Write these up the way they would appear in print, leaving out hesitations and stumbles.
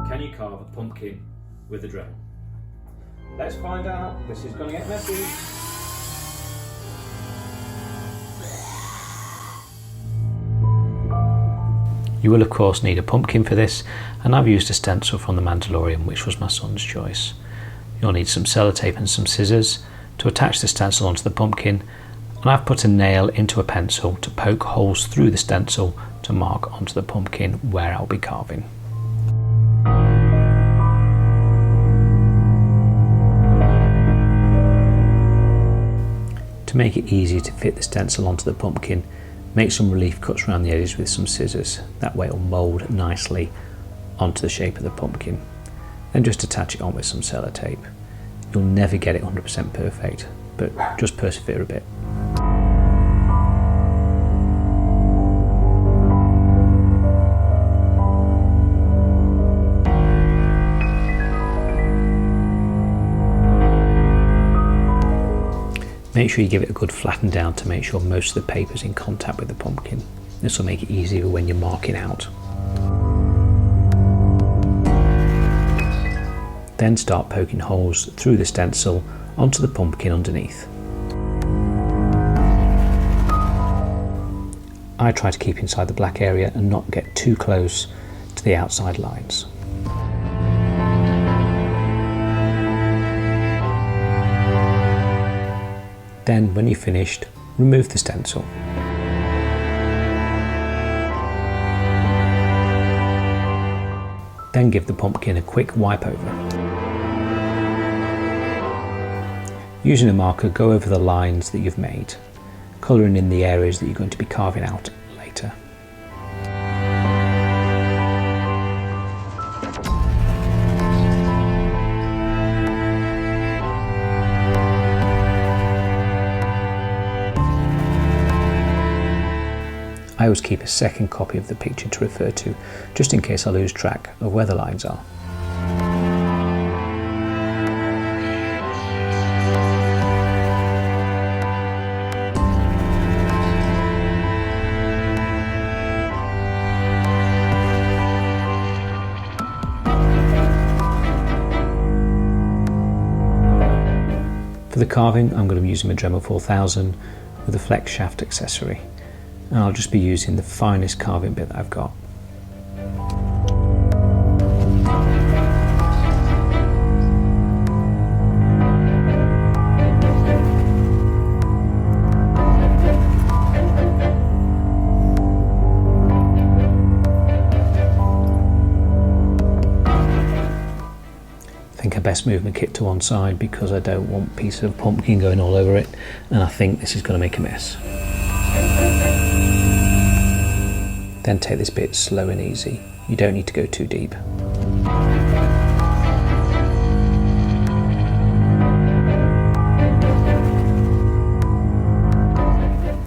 Can you carve a pumpkin with a Dremel? Let's find out. This is going to get messy. You will of course need a pumpkin for this, and I've used a stencil from the Mandalorian, which was my son's choice. You'll need some sellotape and some scissors to attach the stencil onto the pumpkin, and I've put a nail into a pencil to poke holes through the stencil to mark onto the pumpkin where I'll be carving. To make it easy to fit the stencil onto the pumpkin, make some relief cuts around the edges with some scissors. That way it will mould nicely onto the shape of the pumpkin. Then just attach it on with some sellotape. You'll never get it 100% perfect, but just persevere a bit. Make sure you give it a good flatten down to make sure most of the paper is in contact with the pumpkin. This will make it easier when you're marking out. Then start poking holes through the stencil onto the pumpkin underneath. I try to keep inside the black area and not get too close to the outside lines. Then, when you're finished, remove the stencil. Then give the pumpkin a quick wipe over. Using a marker, go over the lines that you've made, colouring in the areas that you're going to be carving out later. I always keep a second copy of the picture to refer to, just in case I lose track of where the lines are. For the carving, I'm going to be using my Dremel 4000 with a flex shaft accessory. And I'll just be using the finest carving bit that I've got. I think I best move my kit to one side because I don't want pieces of pumpkin going all over it, and I think this is going to make a mess. Then take this bit slow and easy. You don't need to go too deep.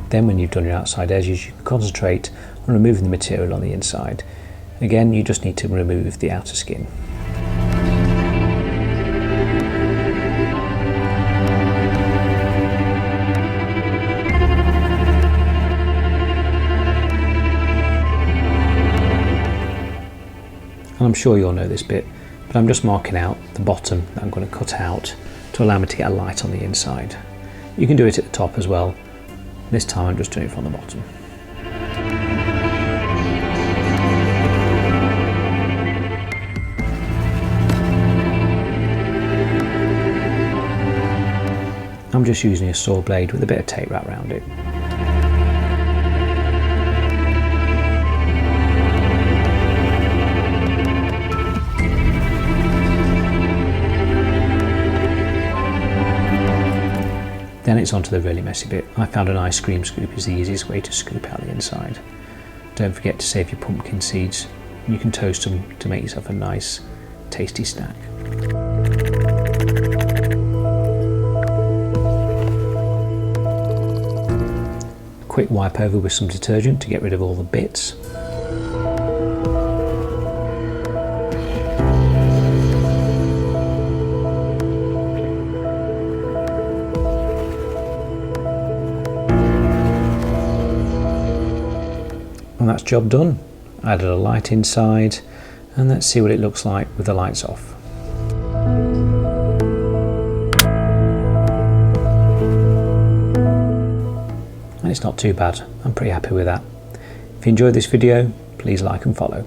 Then when you've done your outside edges, you can concentrate on removing the material on the inside. Again, you just need to remove the outer skin. And I'm sure you'll know this bit, but I'm just marking out the bottom that I'm going to cut out to allow me to get a light on the inside. You can do it at the top as well. This time I'm just doing it from the bottom. I'm just using a saw blade with a bit of tape wrapped around it. Then it's onto the really messy bit. I found an ice cream scoop is the easiest way to scoop out the inside. Don't forget to save your pumpkin seeds. You can toast them to make yourself a nice, tasty snack. A quick wipe over with some detergent to get rid of all the bits. And that's job done. Added a light inside And let's see what it looks like with the lights off. And it's not too bad. I'm pretty happy with that. If you enjoyed this video, please like and follow.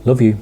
Love you.